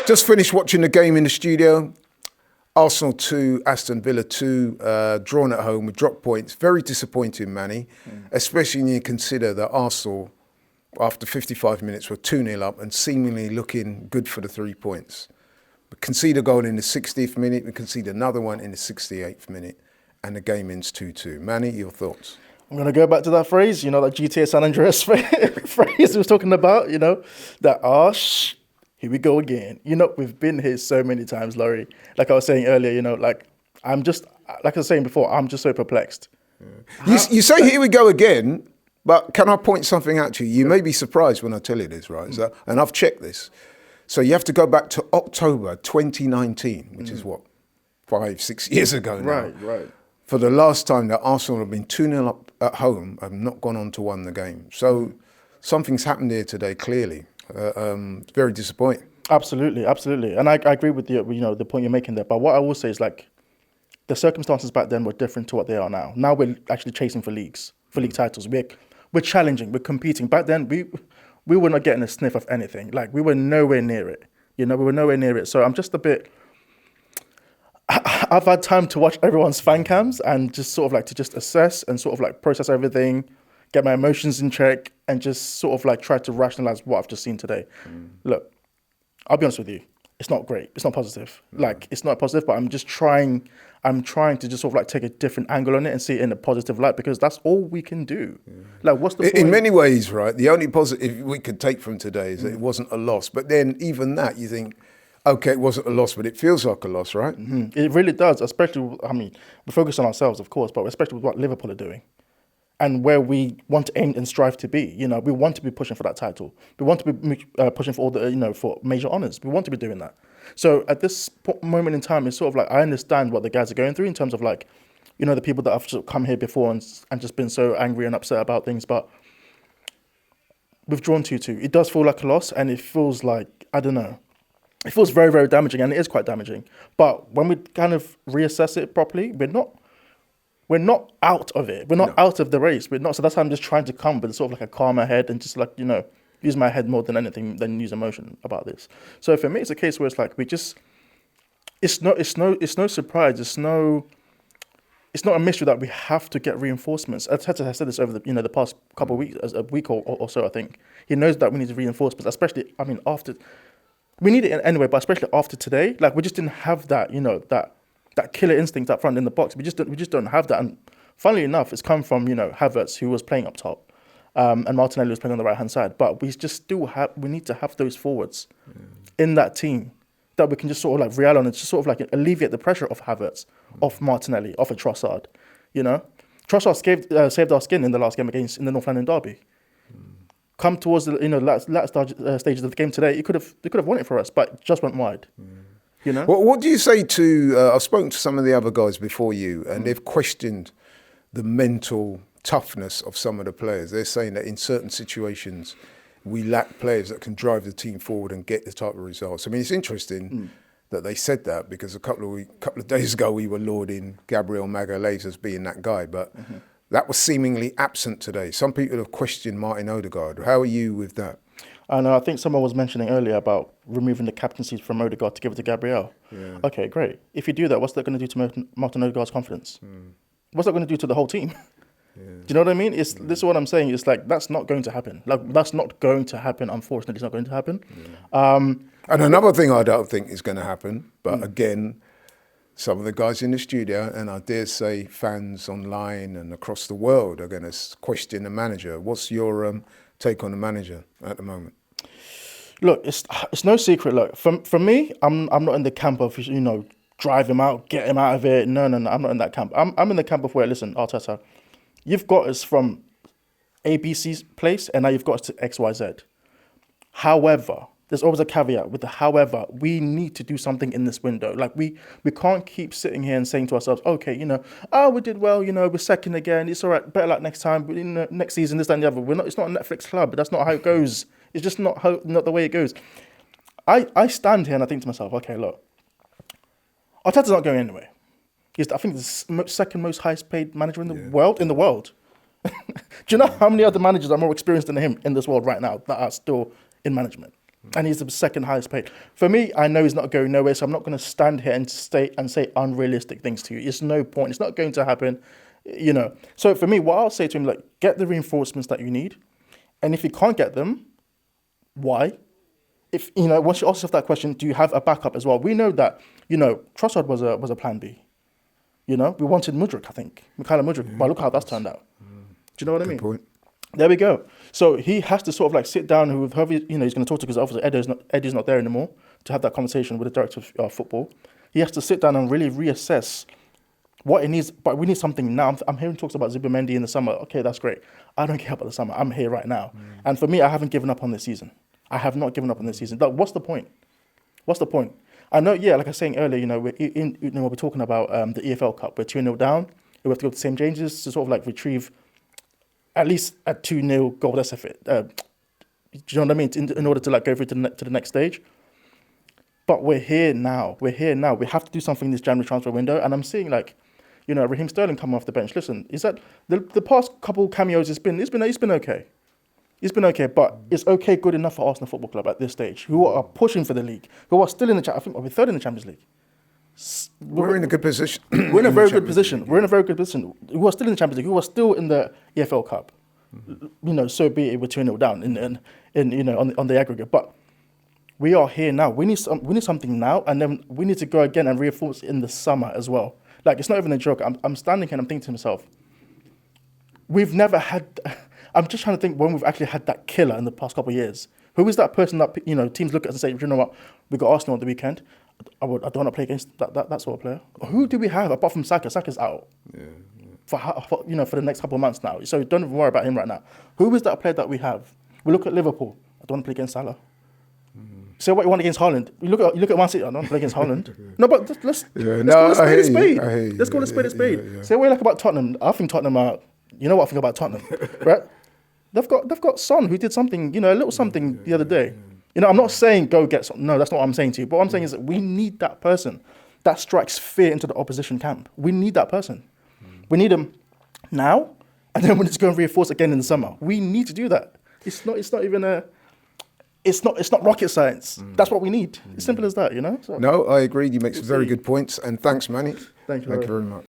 Just finished watching the game in the studio. Arsenal 2, Aston Villa 2, drawn at home with drop points. Very disappointing, Manny, especially when you consider that Arsenal, after 55 minutes, were 2-0 up and seemingly looking good for the 3 points. We concede a goal in the 60th minute, we concede another one in the 68th minute, and the game ends 2-2. Manny, your thoughts? I'm going to go back to that phrase, that GTA San Andreas phrase we was talking about, that, here we go again. We've been here so many times, Laurie. Like I was saying earlier, like I was saying before, I'm just so perplexed. Yeah. You say here we go again, but can I point something out to you? You may be surprised when I tell you this, right? So, and I've checked this. So you have to go back to October 2019, which is what, 5-6 years ago now. Right. For the last time that Arsenal have been 2-0 up at home, have not gone on to win the game. So something's happened here today, clearly. Very disappointing. Absolutely. And I agree with you, the point you're making there. But what I will say is the circumstances back then were different to what they are now. Now we're actually chasing for league titles. We're challenging, we're competing. Back then we were not getting a sniff of anything. We were nowhere near it. We were nowhere near it. So I'm just a bit. I've had time to watch everyone's fan cams and just sort of to just assess and sort of process everything, get my emotions in check, and just sort of try to rationalize what I've just seen today. Look, I'll be honest with you. It's not great. It's not positive. It's not positive, but I'm trying to just sort of take a different angle on it and see it in a positive light, because that's all we can do. What's the point? In many ways, right, the only positive we could take from today is that it wasn't a loss. But then even that, you think, okay, it wasn't a loss, but it feels like a loss, right? It really does, especially, we focus on ourselves, of course, but especially with what Liverpool are doing and where we want to aim and strive to be. We want to be pushing for that title. We want to be pushing for all the, for major honours. We want to be doing that. So at this moment in time, it's sort of I understand what the guys are going through in terms of the people that have sort of come here before and just been so angry and upset about things, but we've drawn 2-2. It does feel like a loss, and it feels I don't know. It feels very, very damaging, and it is quite damaging. But when we kind of reassess it properly, we're not out of it. We're not out of the race. We're not. So that's how I'm just trying to come with sort of a calmer head and just use my head more than anything than use emotion about this. So for me, it's a case where it's it's no surprise. It's not a mystery that we have to get reinforcements. Arteta has said this over the past couple of weeks, a week or so. I think he knows that we need reinforcements, especially after. We need it anyway, but especially after today, we just didn't have that, that killer instinct up front in the box. We just don't have that. And funnily enough, it's come from Havertz, who was playing up top, and Martinelli was playing on the right hand side. But we need to have those forwards in that team that we can just sort of rely on and just sort of alleviate the pressure of Havertz, of Martinelli, of a Trossard. Trossard saved our skin in the last game in the North London derby. Come towards the last stages of the game today, they could have won it for us, but just went wide. What do you say to? I've spoken to some of the other guys before you, and they've questioned the mental toughness of some of the players. They're saying that in certain situations, we lack players that can drive the team forward and get the type of results. It's interesting that they said that, because a couple of days ago we were lauding Gabriel Magalhaes as being that guy, but. That was seemingly absent today. Some people have questioned Martin Odegaard. How are you with that? And I think someone was mentioning earlier about removing the captaincy from Odegaard to give it to Gabriel. Yeah. Okay, great. If you do that, what's that going to do to Martin Odegaard's confidence? What's that going to do to the whole team? Yeah. Do you know what I mean? This is what I'm saying. It's that's not going to happen. That's not going to happen. Unfortunately, it's not going to happen. Yeah. And another thing I don't think is going to happen, but again, some of the guys in the studio, and I dare say fans online and across the world, are going to question the manager. What's your take on the manager at the moment? Look, it's no secret. Look, for me, I'm not in the camp of drive him out, get him out of it. No, I'm not in that camp. I'm in the camp of where, listen, Arteta, you've got us from ABC's place, and now you've got us to XYZ. However, there's always a caveat with the however. We need to do something in this window. We can't keep sitting here and saying to ourselves, okay, we did well, we're second again. It's all right, better luck next time. But next season, this, that, and the other. It's not a Netflix club. That's not how it goes. It's just not the way it goes. I stand here and I think to myself, okay, look, Arteta's not going anywhere. He's, I think, the second most highest paid manager in the world. Do you know how many other managers are more experienced than him in this world right now that are still in management? And he's the second highest paid. For me, I know he's not going nowhere, so I'm not going to stand here and say unrealistic things to you. It's no point. It's not going to happen, you know. So for me, what I'll say to him, like, get the reinforcements that you need. And if you can't get them, why? If, you know, once you ask yourself that question, do you have a backup as well? We know that, you know, Trossard was a plan B. You know, we wanted Mudryk, I think. Mikhailo Mudryk, but look how that's turned out. Do you know what I mean? Point. There we go. So he has to sort of like sit down with whoever, you know, he's going to talk to, because obviously Eddie's not there anymore to have that conversation with the director of football. He has to sit down and really reassess what it needs. But we need something now. I'm hearing talks about Zubimendi in the summer. Okay, that's great. I don't care about the summer. I'm here right now. And for me, I haven't given up on this season. I have not given up on this season. Like, what's the point? What's the point? I know, yeah, like I was saying earlier, you know, we're talking about the EFL Cup. We're 2-0 down. We have to go to St. James's to sort of like retrieve at least a 2-0 goal. That's it. Do you know what I mean? In order to like go through to the next stage. But we're here now. We have to do something in this January transfer window. And I'm seeing, like, you know, Raheem Sterling coming off the bench. Listen, is that the past couple cameos? It's been okay. It's been okay, but it's okay, good enough for Arsenal Football Club at this stage, who are pushing for the league, who are still in the I think we're third in the Champions League. We're in a good position. We're in a very good position. We're in a very good position. Who are still in the Champions League, who are still in the EFL Cup. You know, so be it, we're 2-0 down in you know, on the aggregate. But we are here now. We need something now, and then we need to go again and reinforce in the summer as well. Like, it's not even a joke. I'm standing here and I'm thinking to myself, we've never had. I'm just trying to think when we've actually had that killer in the past couple of years. Who is that person that, you know, teams look at and say, you know what, we got Arsenal on the weekend. I don't want to play against that sort of player. Who do we have apart from Saka? Saka's out for you know, for the next couple of months now. So don't even worry about him right now. Who is that player that we have? We look at Liverpool. I don't want to play against Salah. Say what you want against Haaland. You look at Man City. I don't want to play against Haaland. No, but let's call a spade a spade. Let's call a spade a spade. Say what you like about Tottenham. I think Tottenham are. You know what I think about Tottenham, right? They've got Son, who did something, you know, a little something the other day. You know, I'm not saying go get Son. No, that's not what I'm saying to you. But what I'm saying is that we need that person that strikes fear into the opposition camp. We need that person. We need him now, and then we need to go and reinforce again in the summer. We need to do that. It's not rocket science. That's what we need. It's simple as that, you know? So. No, I agree. You make some very good points. And thanks, Manny. Thank you very much.